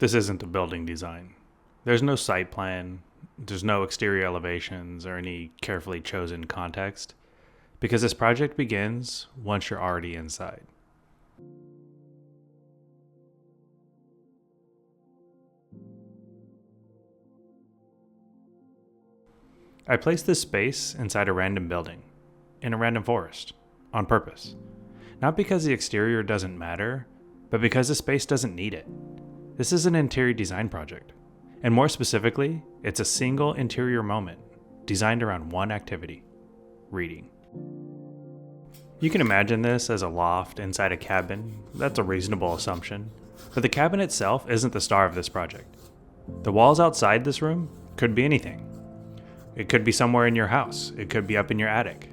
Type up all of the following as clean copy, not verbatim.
This isn't a building design. There's no site plan, there's no exterior elevations or any carefully chosen context, because this project begins once you're already inside. I placed this space inside a random building, in a random forest, on purpose. Not because the exterior doesn't matter, but because the space doesn't need it. This is an interior design project. And more specifically, it's a single interior moment designed around one activity: reading. You can imagine this as a loft inside a cabin. That's a reasonable assumption. But the cabin itself isn't the star of this project. The walls outside this room could be anything. It could be somewhere in your house. It could be up in your attic.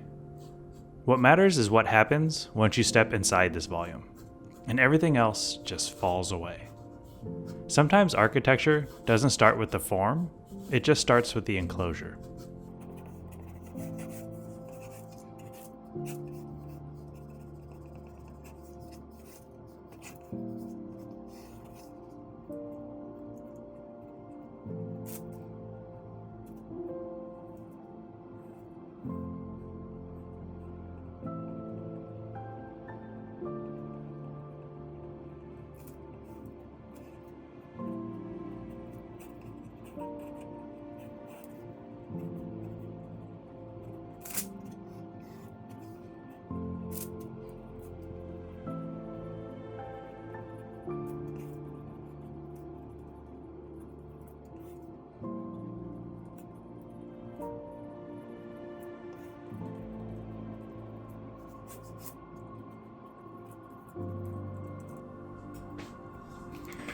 What matters is what happens once you step inside this volume, and everything else just falls away. Sometimes architecture doesn't start with the form, it just starts with the enclosure.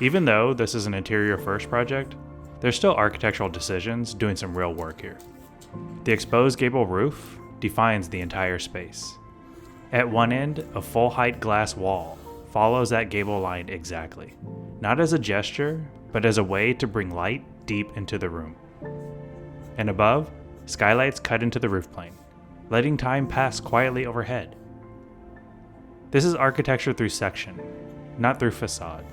Even though this is an interior first project, there's still architectural decisions doing some real work here. The exposed gable roof defines the entire space. At one end, a full height glass wall follows that gable line exactly, not as a gesture, but as a way to bring light deep into the room. And above, skylights cut into the roof plane, letting time pass quietly overhead. This is architecture through section, not through facade.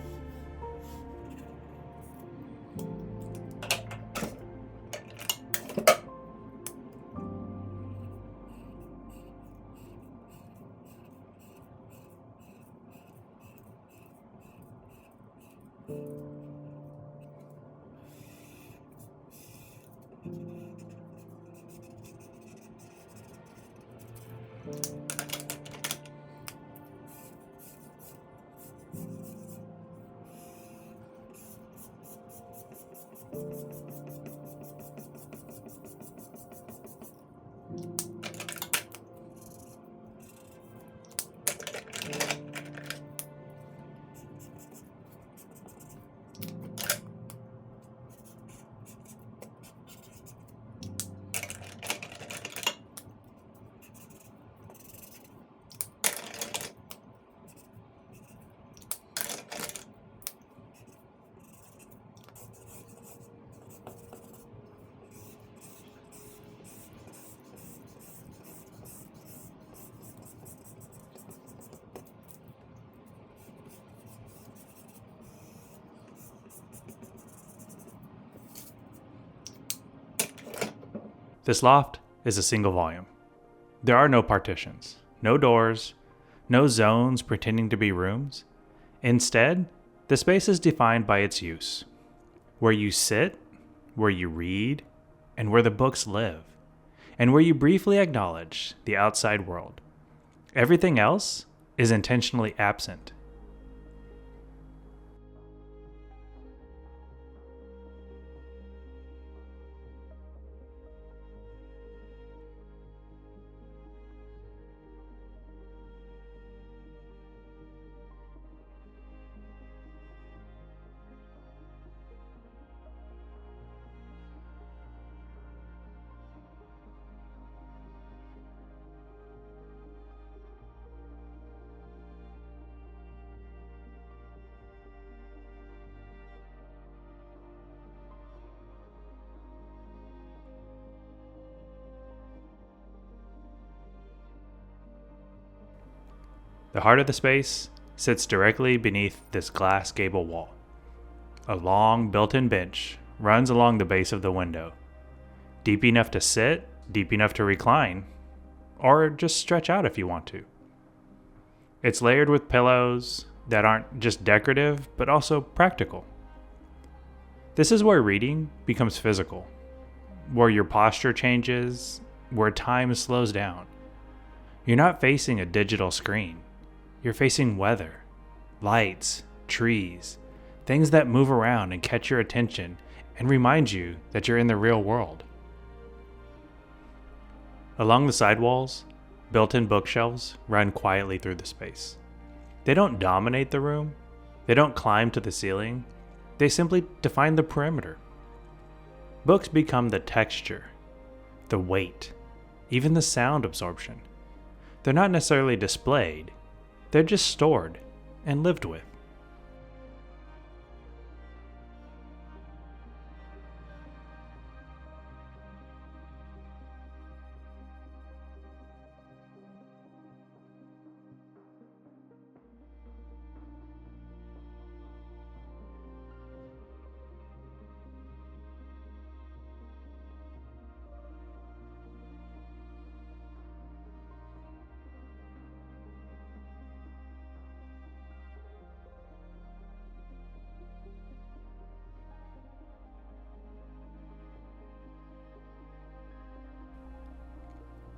This loft is a single volume. There are no partitions, no doors, no zones pretending to be rooms. Instead, the space is defined by its use: where you sit, where you read, and where the books live, and where you briefly acknowledge the outside world. Everything else is intentionally absent. The heart of the space sits directly beneath this glass gable wall. A long built-in bench runs along the base of the window, deep enough to sit, deep enough to recline, or just stretch out if you want to. It's layered with pillows that aren't just decorative, but also practical. This is where reading becomes physical, where your posture changes, where time slows down. You're not facing a digital screen. You're facing weather, lights, trees, things that move around and catch your attention and remind you that you're in the real world. Along the sidewalls, built-in bookshelves run quietly through the space. They don't dominate the room. They don't climb to the ceiling. They simply define the perimeter. Books become the texture, the weight, even the sound absorption. They're not necessarily displayed. They're just stored and lived with.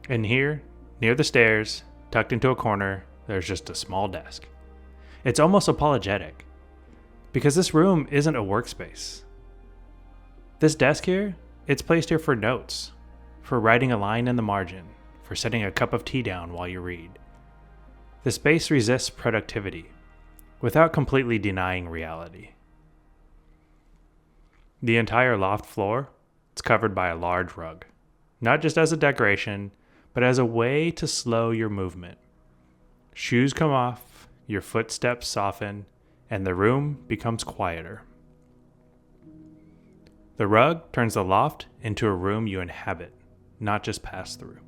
And here, near the stairs, tucked into a corner, there's just a small desk. It's almost apologetic, because this room isn't a workspace. This desk here, it's placed here for notes, for writing a line in the margin, for setting a cup of tea down while you read. The space resists productivity, without completely denying reality. The entire loft floor, it's covered by a large rug, not just as a decoration, but as a way to slow your movement. Shoes come off, your footsteps soften, and the room becomes quieter. The rug turns the loft into a room you inhabit, not just pass through.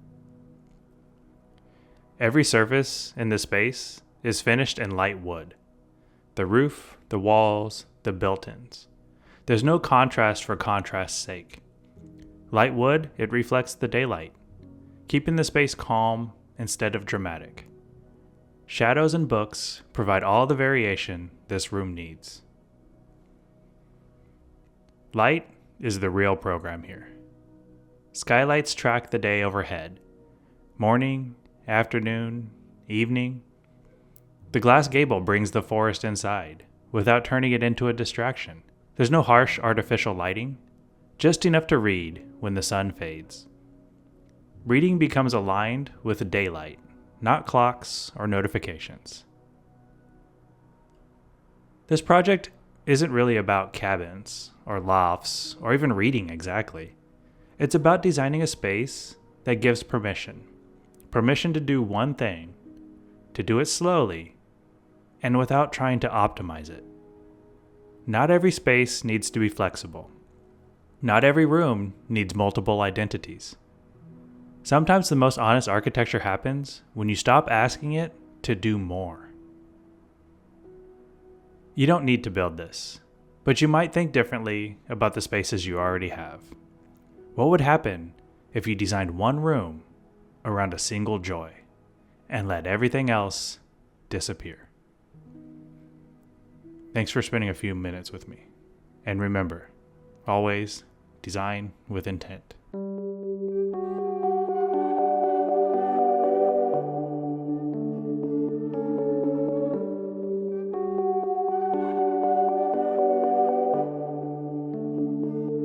Every surface in this space is finished in light wood. The roof, the walls, the built-ins. There's no contrast for contrast's sake. Light wood, it reflects the daylight, keeping the space calm instead of dramatic. Shadows and books provide all the variation this room needs. Light is the real program here. Skylights track the day overhead. Morning, afternoon, evening. The glass gable brings the forest inside without turning it into a distraction. There's no harsh artificial lighting, just enough to read when the sun fades. Reading becomes aligned with daylight, not clocks or notifications. This project isn't really about cabins or lofts or even reading exactly. It's about designing a space that gives permission. Permission to do one thing, to do it slowly, and without trying to optimize it. Not every space needs to be flexible. Not every room needs multiple identities. Sometimes the most honest architecture happens when you stop asking it to do more. You don't need to build this, but you might think differently about the spaces you already have. What would happen if you designed one room around a single joy and let everything else disappear? Thanks for spending a few minutes with me. And remember, always design with intent.